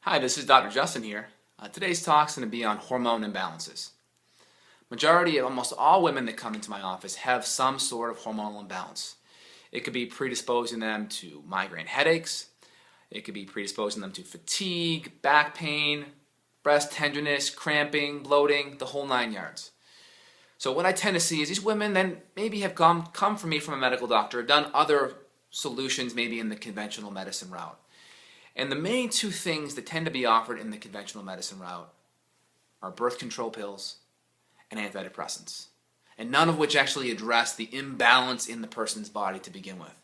Hi, this is Dr. Justin here. Today's talk is going to be on hormone imbalances. Majority of almost all women that come into my office have some sort of hormonal imbalance. It could be predisposing them to migraine headaches. It could be predisposing them to fatigue, back pain, breast tenderness, cramping, bloating, the whole 9 yards. So what I tend to see is these women then maybe have come from me from a medical doctor, done other solutions maybe in the conventional medicine route. And the main two things that tend to be offered in the conventional medicine route are birth control pills and antidepressants, and none of which actually address the imbalance in the person's body to begin with.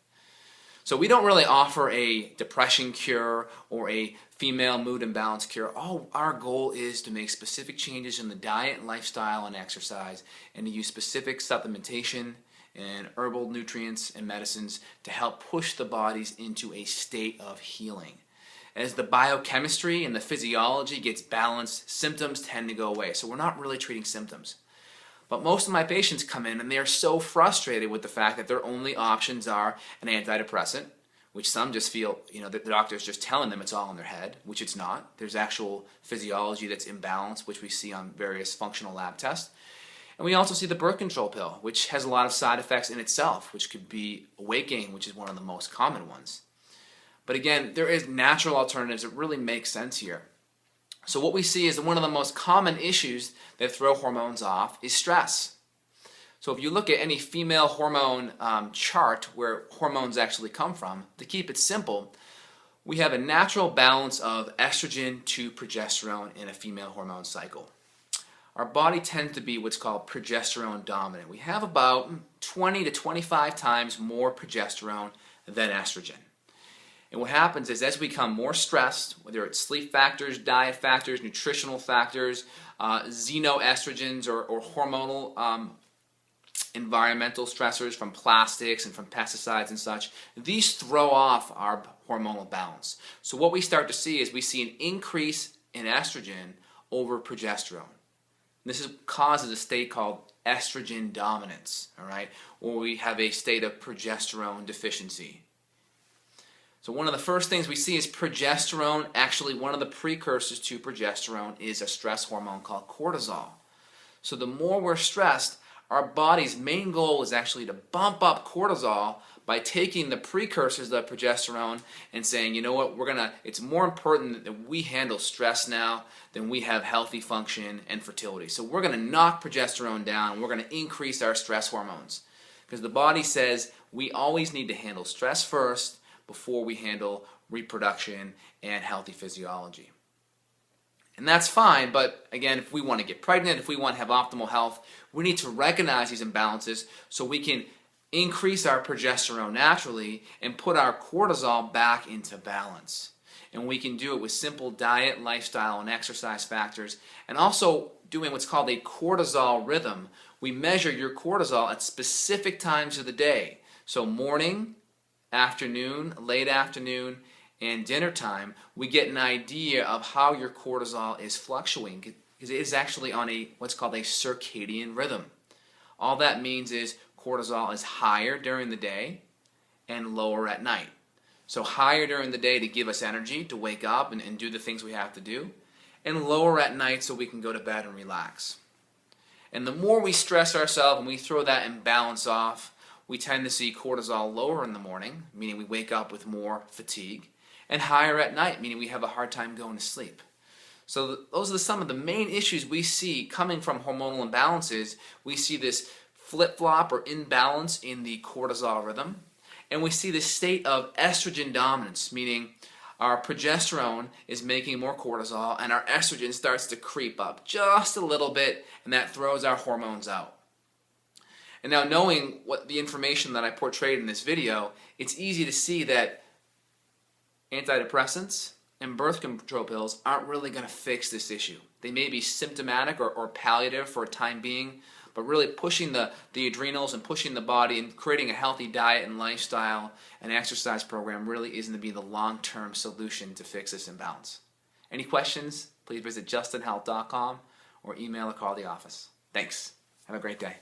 So we don't really offer a depression cure or a female mood imbalance cure. All our goal is to make specific changes in the diet, lifestyle, and exercise, and to use specific supplementation and herbal nutrients and medicines to help push the bodies into a state of healing. As the biochemistry and the physiology gets balanced, symptoms tend to go away. So we're not really treating symptoms. But most of my patients come in and they are so frustrated with the fact that their only options are an antidepressant, which some just feel, the doctor's just telling them it's all in their head, which it's not. There's actual physiology that's imbalanced, which we see on various functional lab tests. And we also see the birth control pill, which has a lot of side effects in itself, which could be weight gain, which is one of the most common ones. But again, there is natural alternatives that really make sense here. So what we see is that one of the most common issues that throw hormones off is stress. So if you look at any female hormone chart where hormones actually come from, to keep it simple, we have a natural balance of estrogen to progesterone in a female hormone cycle. Our body tends to be what's called progesterone dominant. We have about 20 to 25 times more progesterone than estrogen. And what happens is as we become more stressed, whether it's sleep factors, diet factors, nutritional factors, xenoestrogens or hormonal environmental stressors from plastics and from pesticides and such, these throw off our hormonal balance. So what we start to see is we see an increase in estrogen over progesterone. This causes a state called estrogen dominance, all right, or we have a state of progesterone deficiency. So one of the first things we see is progesterone. Actually, one of the precursors to progesterone is a stress hormone called cortisol. So the more we're stressed, our body's main goal is actually to bump up cortisol by taking the precursors of progesterone and saying, you know what, it's more important that we handle stress now than we have healthy function and fertility. So we're going to knock progesterone down. We're going to increase our stress hormones because the body says we always need to handle stress first before we handle reproduction and healthy physiology. And that's fine, but again, if we want to get pregnant, if we want to have optimal health, we need to recognize these imbalances so we can increase our progesterone naturally and put our cortisol back into balance. And we can do it with simple diet, lifestyle, and exercise factors, and also doing what's called a cortisol rhythm. We measure your cortisol at specific times of the day. So morning, afternoon, late afternoon, and dinner time, we get an idea of how your cortisol is fluctuating because it is actually on what's called a circadian rhythm. All that means is cortisol is higher during the day and lower at night. So higher during the day to give us energy to wake up and do the things we have to do, and lower at night so we can go to bed and relax. And the more we stress ourselves and we throw that imbalance off, we tend to see cortisol lower in the morning, meaning we wake up with more fatigue, and higher at night, meaning we have a hard time going to sleep. So those are some of the main issues we see coming from hormonal imbalances. We see this flip-flop or imbalance in the cortisol rhythm, and we see this state of estrogen dominance, meaning our progesterone is making more cortisol and our estrogen starts to creep up just a little bit, and that throws our hormones out. And now knowing what the information that I portrayed in this video, it's easy to see that antidepressants and birth control pills aren't really going to fix this issue. They may be symptomatic or palliative for a time being, but really pushing the adrenals and pushing the body and creating a healthy diet and lifestyle and exercise program really isn't to be the long-term solution to fix this imbalance. Any questions? Please visit justinhealth.com or email or call the office. Thanks. Have a great day.